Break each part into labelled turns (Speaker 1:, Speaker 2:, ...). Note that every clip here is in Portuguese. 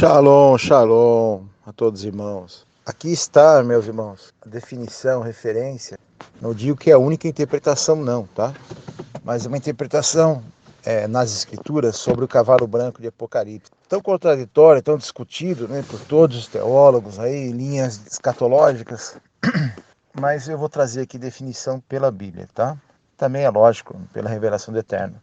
Speaker 1: Shalom, shalom a todos os irmãos. Aqui está, meus irmãos, a definição, referência. Não digo que é a única interpretação, não, tá? Mas é uma interpretação nas escrituras sobre o cavalo branco de Apocalipse. Tão contraditório, tão discutido, né, por todos os teólogos aí, linhas escatológicas. Mas eu vou trazer aqui definição pela Bíblia, tá? Também é lógico, pela revelação do Eterno.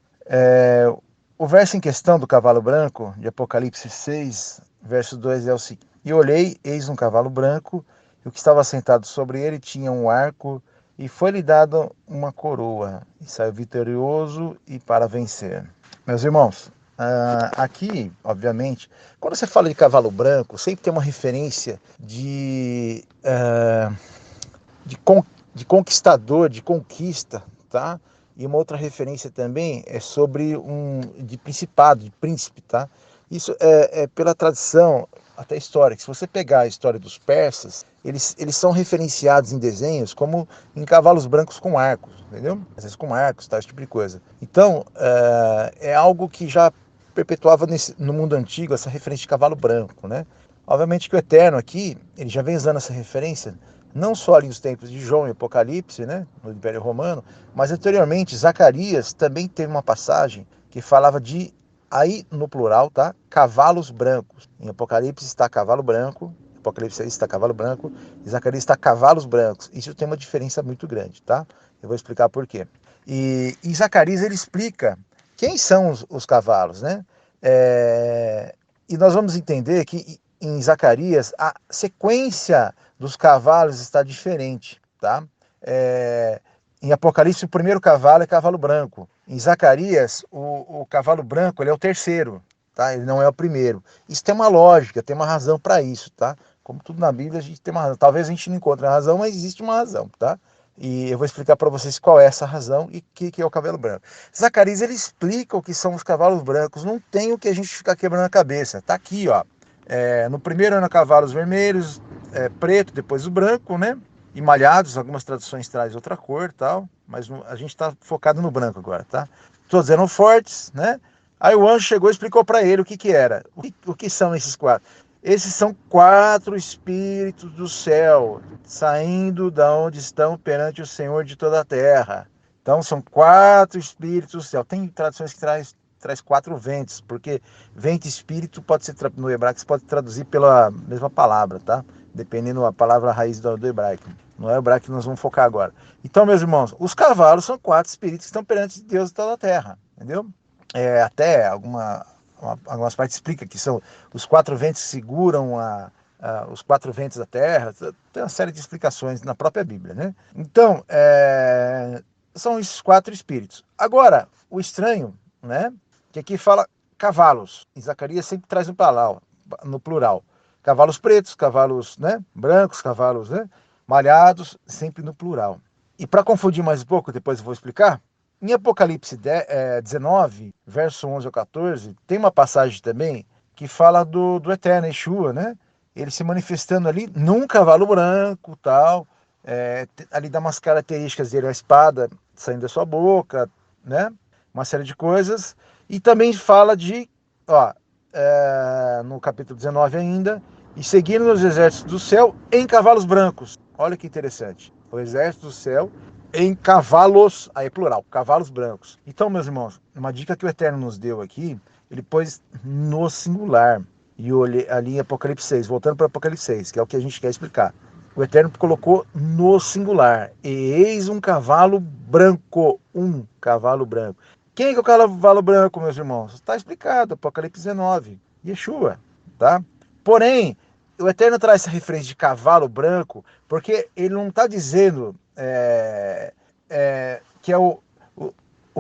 Speaker 1: O verso em questão do cavalo branco, de Apocalipse 6, verso 2 é o seguinte: E olhei, eis um cavalo branco, e o que estava sentado sobre ele tinha um arco, e foi-lhe dado uma coroa, e saiu vitorioso e para vencer. Meus irmãos, aqui, obviamente, quando você fala de cavalo branco, sempre tem uma referência de conquistador, de conquista, tá? E uma outra referência também é sobre de principado, de príncipe, tá? Isso é pela tradição, até histórica. Se você pegar a história dos persas, eles são referenciados em desenhos como em cavalos brancos com arcos, entendeu? Às vezes com arcos, tá? Esse tipo de coisa. Então, é algo que já perpetuava no mundo antigo essa referência de cavalo branco, né? Obviamente que o Eterno aqui, ele já vem usando essa referência não só ali nos tempos de João e Apocalipse, né, no Império Romano, mas anteriormente Zacarias também teve uma passagem que falava de, aí no plural, tá, cavalos brancos. Em Apocalipse está cavalo branco, Apocalipse 6 está cavalo branco, e Zacarias está cavalos brancos. Isso tem uma diferença muito grande, tá? Eu vou explicar por quê. E Zacarias, ele explica quem são os cavalos, né? E nós vamos entender que em Zacarias a sequência dos cavalos está diferente, tá? Em Apocalipse, o primeiro cavalo é cavalo branco. Em Zacarias, o cavalo branco ele é o terceiro, tá? Ele não é o primeiro. Isso tem uma lógica, tem uma razão para isso, tá? Como tudo na Bíblia, a gente tem uma razão. Talvez a gente não encontre a razão, mas existe uma razão, tá? E eu vou explicar para vocês qual é essa razão e o que é o cavalo branco. Zacarias, ele explica o que são os cavalos brancos. Não tem o que a gente ficar quebrando a cabeça. Tá aqui, ó. No primeiro ano, cavalos vermelhos, preto, depois o branco, né? E malhados, algumas traduções trazem outra cor, tal, mas a gente está focado no branco agora, tá? Todos eram fortes, né? Aí o anjo chegou e explicou para ele o que era. O que são esses quatro? Esses são 4 espíritos do céu, saindo da onde estão perante o Senhor de toda a terra. Então são 4 espíritos do céu. Tem traduções que traz 4 ventos, porque vento e espírito pode ser, no hebraico, você pode traduzir pela mesma palavra, tá? Dependendo da palavra raiz do hebraico. Não é o hebraico que nós vamos focar agora. Então, meus irmãos, os cavalos são 4 espíritos que estão perante Deus de toda a terra, entendeu? Até algumas partes explica que são os 4 ventos que seguram os 4 ventos da terra. Tem uma série de explicações na própria Bíblia, né? Então, são esses 4 espíritos. Agora, o estranho, né? Que aqui fala cavalos. Em Zacarias sempre traz no plural. Cavalos pretos, cavalos, né, brancos, cavalos, né, malhados, sempre no plural. E para confundir mais um pouco, depois eu vou explicar, em Apocalipse 19, verso 11 ao 14, tem uma passagem também que fala do Eterno, Yeshua, né? Ele se manifestando ali num cavalo branco, tal, ali dá umas características dele, a espada saindo da sua boca, né? Uma série de coisas. E também fala no capítulo 19 ainda, e seguindo os exércitos do céu em cavalos brancos. Olha que interessante. O exército do céu em cavalos, aí plural, cavalos brancos. Então, meus irmãos, uma dica que o Eterno nos deu aqui, ele pôs no singular. E olhei ali em Apocalipse 6, voltando para Apocalipse 6, que é o que a gente quer explicar. O Eterno colocou no singular. E eis um cavalo branco. Um cavalo branco. Quem é o cavalo branco, meus irmãos? Está explicado, Apocalipse 19. Yeshua, tá? Porém, o Eterno traz essa referência de cavalo branco, porque ele não está dizendo que é o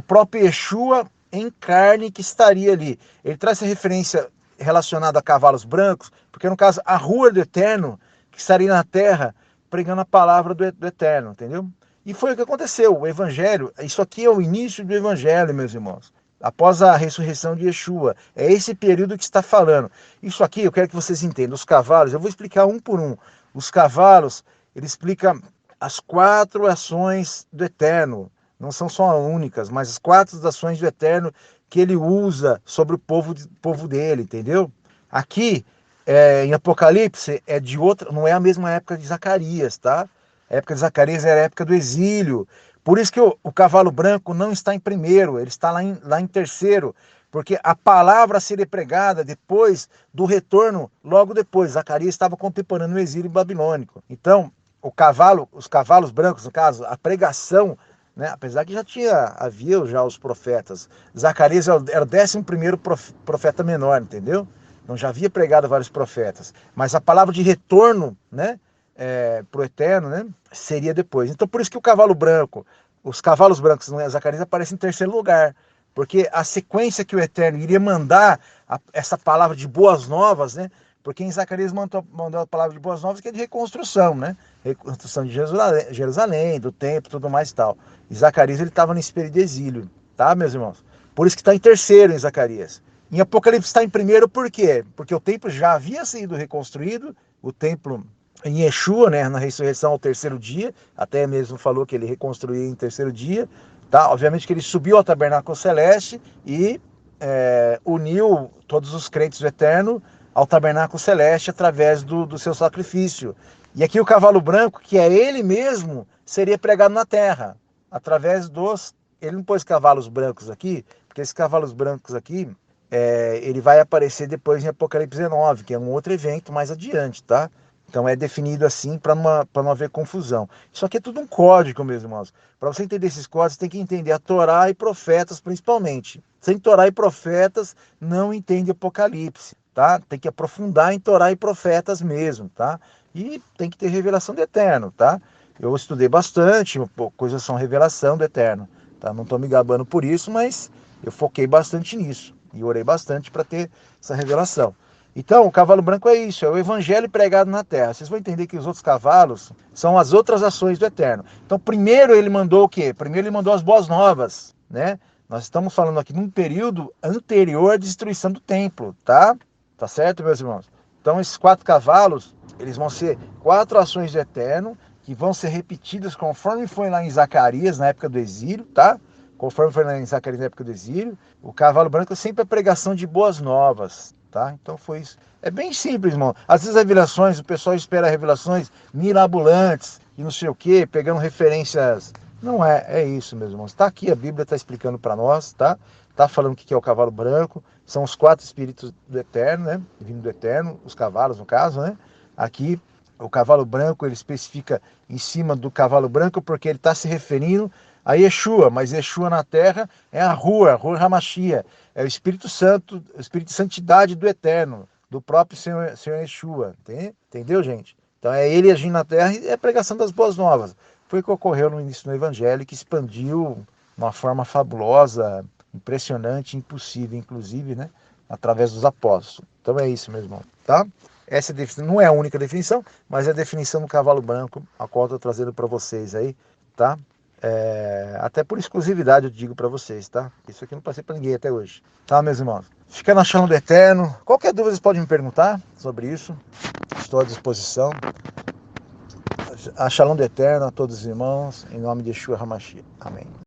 Speaker 1: próprio Yeshua em carne que estaria ali. Ele traz essa referência relacionada a cavalos brancos, porque no caso, a rua do Eterno, que estaria na terra, pregando a palavra do Eterno, entendeu? E foi o que aconteceu. O Evangelho, isso aqui é o início do Evangelho, meus irmãos. Após a ressurreição de Yeshua. É esse período que está falando. Isso aqui, eu quero que vocês entendam. Os cavalos, eu vou explicar um por um. Os cavalos, ele explica as 4 ações do Eterno. Não são só únicas, mas as 4 ações do Eterno que ele usa sobre o povo dele, entendeu? Aqui, em Apocalipse é de outra, não é a mesma época de Zacarias, tá? A época de Zacarias era a época do exílio. Por isso que o cavalo branco não está em primeiro, ele está lá em terceiro, porque a palavra a ser pregada depois do retorno, logo depois, Zacarias estava contemporâneo no exílio babilônico. Então, os cavalos brancos, no caso, a pregação, né, apesar que havia já os profetas, Zacarias era o 11º profeta menor, entendeu? Então já havia pregado vários profetas, mas a palavra de retorno, né, para o eterno, né, seria depois. Então por isso que os cavalos brancos, né, Zacarias aparecem em terceiro lugar, porque a sequência que o eterno iria mandar essa palavra de boas novas, né, porque em Zacarias mandou a palavra de boas novas que é de reconstrução, né, reconstrução de Jerusalém, do templo, tudo mais e tal. E Zacarias ele estava nesse período de exílio, tá, meus irmãos? Por isso que está em terceiro em Zacarias. Em Apocalipse está em primeiro por quê? Porque o templo já havia sido reconstruído, o templo em Yeshua, né, na ressurreição ao terceiro dia, até mesmo falou que ele reconstruía em terceiro dia, tá? Obviamente que ele subiu ao tabernáculo celeste e uniu todos os crentes do eterno ao tabernáculo celeste através do seu sacrifício. E aqui o cavalo branco, que é ele mesmo, seria pregado na terra, através dos... Ele não pôs cavalos brancos aqui, porque esses cavalos brancos aqui, ele vai aparecer depois em Apocalipse 19, que é um outro evento mais adiante, tá? Então é definido assim para não haver confusão. Isso aqui é tudo um código, meus irmãos. Para você entender esses códigos, você tem que entender a Torá e profetas principalmente. Sem Torá e profetas, não entende Apocalipse, tá? Tem que aprofundar em Torá e profetas mesmo, tá? E tem que ter revelação do Eterno, tá? Eu estudei bastante, coisas são revelação do Eterno, tá? Não estou me gabando por isso, mas eu foquei bastante nisso e orei bastante para ter essa revelação. Então, o cavalo branco é isso, é o evangelho pregado na terra. Vocês vão entender que os outros cavalos são as outras ações do Eterno. Então, primeiro ele mandou o quê? Primeiro ele mandou as boas novas, né? Nós estamos falando aqui de um período anterior à destruição do templo, tá? Tá certo, meus irmãos? Então, esses 4 cavalos, eles vão ser 4 ações do Eterno, que vão ser repetidas conforme foi lá em Zacarias, na época do exílio, tá? Conforme foi lá em Zacarias, na época do exílio. O cavalo branco é sempre a pregação de boas novas, tá? Então foi isso. É bem simples, irmão. Às vezes revelações, o pessoal espera revelações mirabolantes e não sei o quê, pegando referências. Não é isso, meus irmãos. Está aqui, a Bíblia está explicando para nós, tá? Está falando o que é o cavalo branco. São os 4 espíritos do Eterno, né? Vindo do Eterno, os cavalos, no caso, né? Aqui, o cavalo branco, ele especifica em cima do cavalo branco porque ele está se referindo a Yeshua, mas Yeshua na terra é a Rua Hamashia, é o Espírito Santo, o Espírito de Santidade do Eterno, do próprio Senhor Yeshua, entendeu, gente? Então é ele agindo na terra e é a pregação das boas novas. Foi o que ocorreu no início do Evangelho, que expandiu de uma forma fabulosa, impressionante, impossível, inclusive, né? Através dos apóstolos. Então é isso, meu irmão, tá? Essa definição não é a única definição, mas é a definição do cavalo branco, a qual eu estou trazendo para vocês aí, tá? Até por exclusividade eu digo para vocês, tá? Isso aqui eu não passei para ninguém até hoje. Tá, meus irmãos? Fica na Shalom do Eterno. Qualquer dúvida vocês podem me perguntar sobre isso. Estou à disposição. A Shalom do Eterno a todos os irmãos, em nome de Yeshua HaMashiach. Amém.